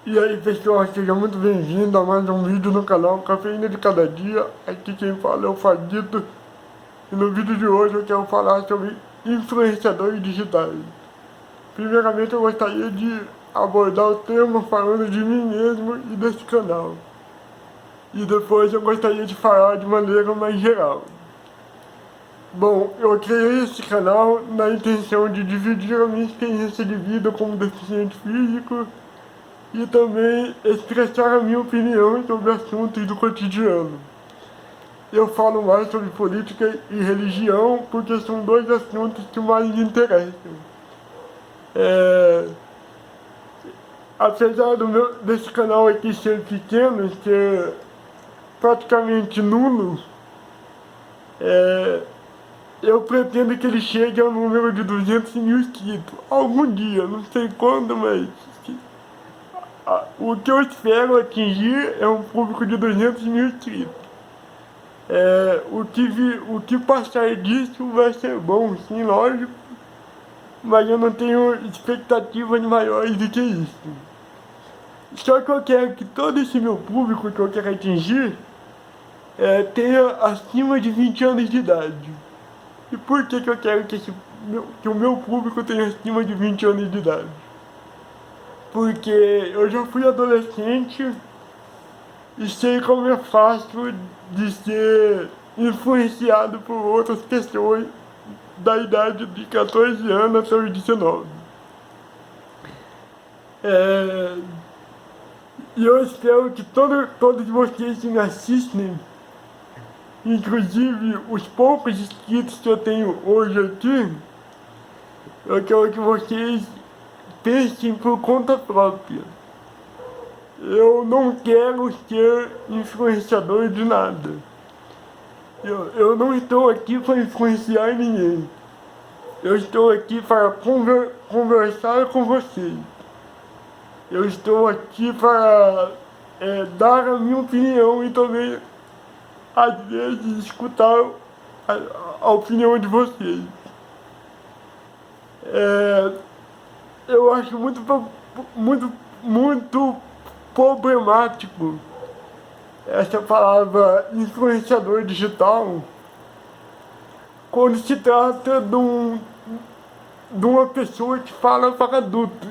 E aí pessoal, seja muito bem-vindo a mais um vídeo no canal Cafeína de Cada Dia. Aqui quem fala é o Fadito. E no vídeo de hoje eu quero falar sobre influenciadores digitais. Primeiramente eu gostaria de abordar o tema falando de mim mesmo e desse canal. E depois eu gostaria de falar de maneira mais geral. Bom, eu criei esse canal na intenção de dividir a minha experiência de vida como deficiente físico e também expressar a minha opinião sobre assuntos do cotidiano. Eu falo mais sobre política e religião porque são dois assuntos que mais me interessam. Apesar desse canal aqui ser pequeno, ser praticamente nulo, eu pretendo que ele chegue ao número de 200 mil inscritos. Algum dia, não sei quando, mas o que eu espero atingir é um público de 200 mil inscritos. O que passar disso vai ser bom, sim, lógico, mas eu não tenho expectativas maiores do que isso. Só que eu quero que todo esse meu público que eu quero atingir tenha acima de 20 anos de idade. E por que eu quero que o meu público tenha acima de 20 anos de idade? Porque eu já fui adolescente e sei como é fácil de ser influenciado por outras pessoas da idade de 14 anos até os 19. E eu espero que todos vocês que me assistem, inclusive os poucos inscritos que eu tenho hoje aqui, eu quero que vocês pensem por conta própria. Eu não quero ser influenciador de nada. Eu não estou aqui para influenciar ninguém. Eu estou aqui para conversar com vocês. Eu estou aqui para dar a minha opinião e também, às vezes, escutar a opinião de vocês. Eu acho muito problemático essa palavra influenciador digital quando se trata de uma pessoa que fala para adultos.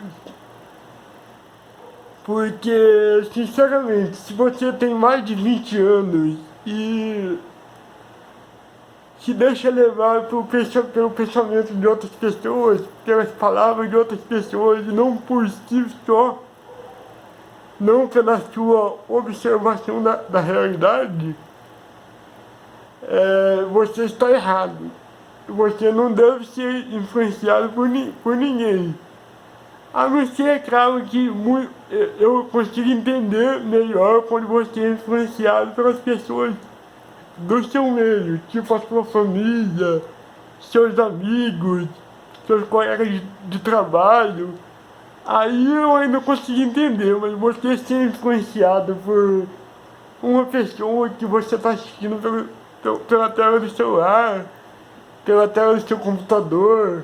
Porque, sinceramente, se você tem mais de 20 anos e se deixa levar pelo pensamento de outras pessoas, pelas palavras de outras pessoas, e não por si só, não pela sua observação da realidade, você está errado. Você não deve ser influenciado por ninguém. A não ser, claro, que eu consigo entender melhor quando você é influenciado pelas pessoas do seu meio, tipo a sua família, seus amigos, seus colegas de trabalho. Aí eu ainda consigo entender, mas você ser influenciado por uma pessoa que você está assistindo pela tela do celular, pela tela do seu computador,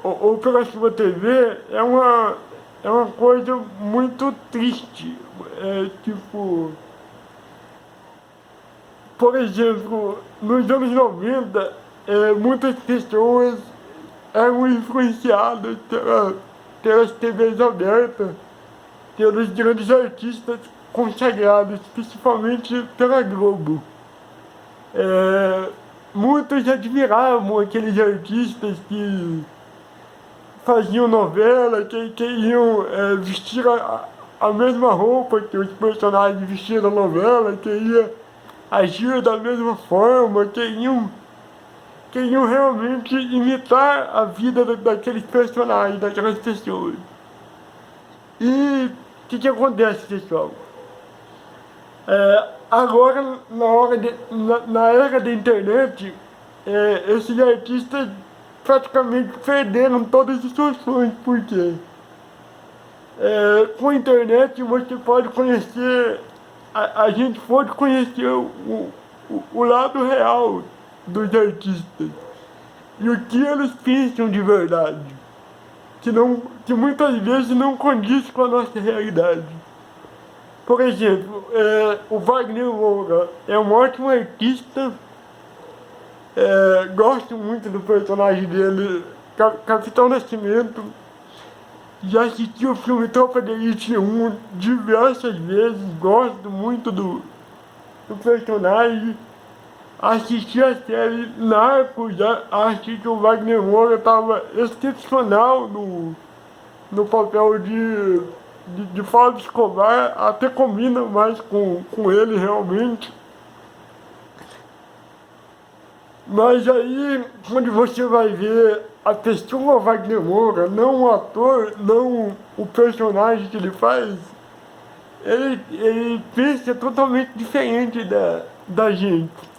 ou pela sua TV, é uma coisa muito triste. Tipo, por exemplo, nos anos 90, muitas pessoas eram influenciadas pelas TVs abertas, pelos grandes artistas consagrados, principalmente pela Globo. Muitos admiravam aqueles artistas que faziam novela, que iam vestir a mesma roupa que os personagens vestiam na novela, que ia agir da mesma forma, queriam realmente imitar a vida daqueles personagens, daquelas pessoas. E o que acontece, pessoal? Agora, na era da internet, esses artistas praticamente perderam todas as suas fontes, porque com a internet você pode conhecer, a gente pode conhecer o lado real dos artistas e o que eles pensam de verdade, que muitas vezes não condiz com a nossa realidade. Por exemplo, o Wagner Moura é um ótimo artista, gosto muito do personagem dele, Capitão Nascimento. Já assisti o filme Tropa de Elite 1 diversas vezes, gosto muito do personagem. Assisti a série Narcos, acho que o Wagner Moura estava excepcional no papel de Pablo Escobar, até combina mais com ele realmente. Mas aí, quando você vai ver a pessoa Wagner Moura, não o ator, não o personagem que ele faz, ele pensa totalmente diferente da gente.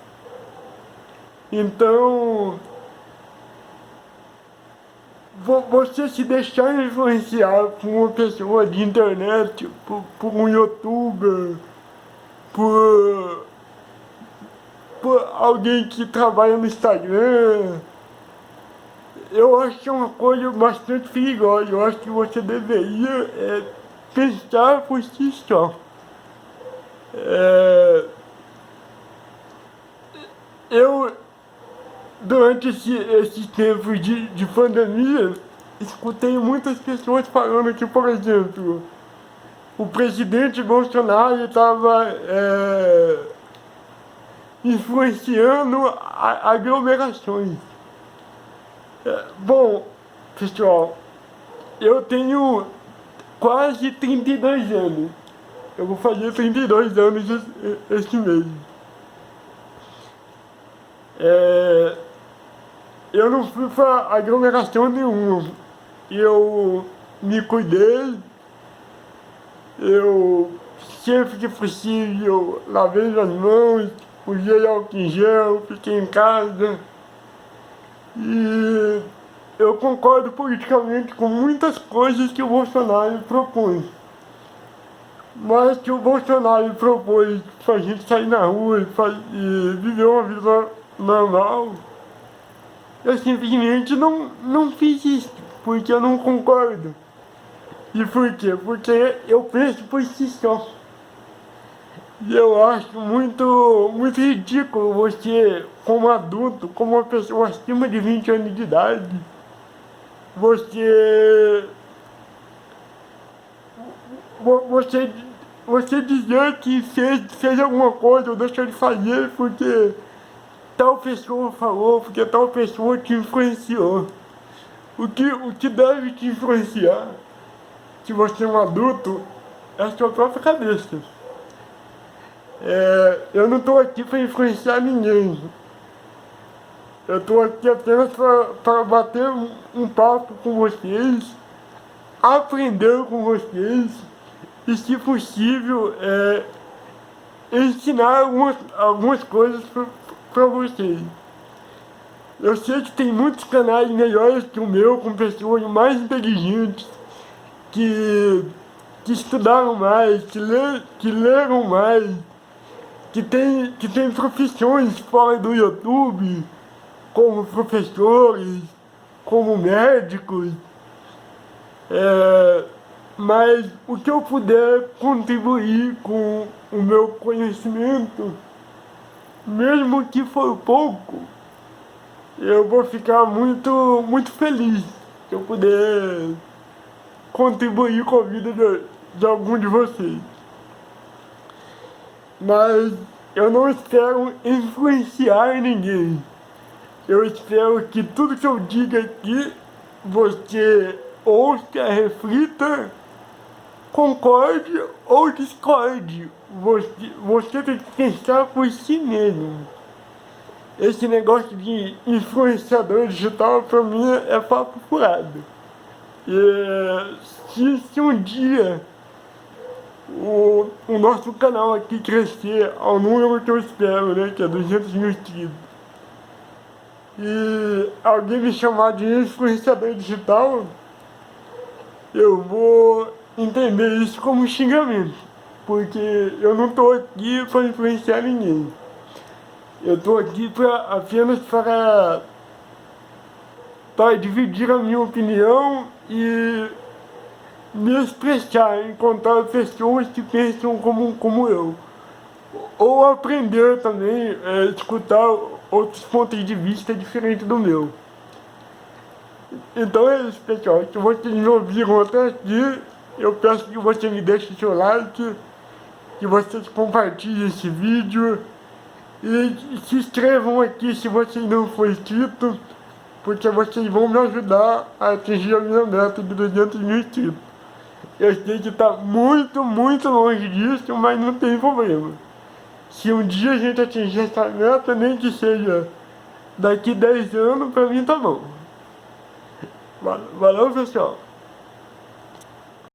Então, você se deixar influenciar por uma pessoa de internet, por um youtuber, por alguém que trabalha no Instagram, eu acho que é uma coisa bastante perigosa. Eu acho que você deveria pensar por si só. Eu, durante esse tempo de pandemia, escutei muitas pessoas falando que, por exemplo, o presidente Bolsonaro estava influenciando aglomerações. Bom, pessoal, eu tenho quase 32 anos. Eu vou fazer 32 anos esse mês. Eu não fui para aglomeração nenhuma. Eu me cuidei. Eu sempre que possível lavei as mãos, usei álcool em gel, fiquei em casa. E eu concordo politicamente com muitas coisas que o Bolsonaro propõe. Mas que o Bolsonaro propôs pra gente sair na rua e viver uma vida normal, eu simplesmente não fiz isso, porque eu não concordo. E por quê? Porque eu penso por si só. E eu acho muito ridículo você, como adulto, como uma pessoa acima de 20 anos de idade, você você dizer que fez alguma coisa ou deixou de fazer porque tal pessoa falou, porque tal pessoa te influenciou. O que deve te influenciar, se você é um adulto, é a sua própria cabeça. Eu não estou aqui para influenciar ninguém. Eu estou aqui apenas para bater um papo com vocês, aprender com vocês e, se possível, ensinar algumas coisas para vocês. Eu sei que tem muitos canais melhores que o meu, com pessoas mais inteligentes, que estudaram mais, que leram mais, que tem profissões fora do YouTube, como professores, como médicos. Mas o que eu puder contribuir com o meu conhecimento, mesmo que for pouco, eu vou ficar muito feliz se eu puder contribuir com a vida de algum de vocês. Mas eu não espero influenciar ninguém. Eu espero que tudo que eu diga aqui, você ouça, reflita, concorde ou discorde. Você tem que pensar por si mesmo. Esse negócio de influenciador digital, pra mim, é papo furado. Se um dia o nosso canal aqui crescer ao número que eu espero, né, que é 200 mil inscritos, e alguém me chamar de influenciador digital, eu vou entender isso como um xingamento, porque eu não estou aqui para influenciar ninguém. Eu estou aqui apenas para dividir a minha opinião e me expressar, encontrar pessoas que pensam como eu. Ou aprender também, escutar outros pontos de vista diferentes do meu. Então é isso, pessoal. Se vocês me ouviram até aqui, eu peço que você me deixe seu like, que vocês compartilhem esse vídeo e se inscrevam aqui se vocês não for inscritos, porque vocês vão me ajudar a atingir a minha meta de 200 mil inscritos. Eu sei que está muito, muito longe disso, mas não tem problema. Se um dia a gente atingir essa meta, nem que seja daqui 10 anos, pra mim tá bom. Valeu, pessoal.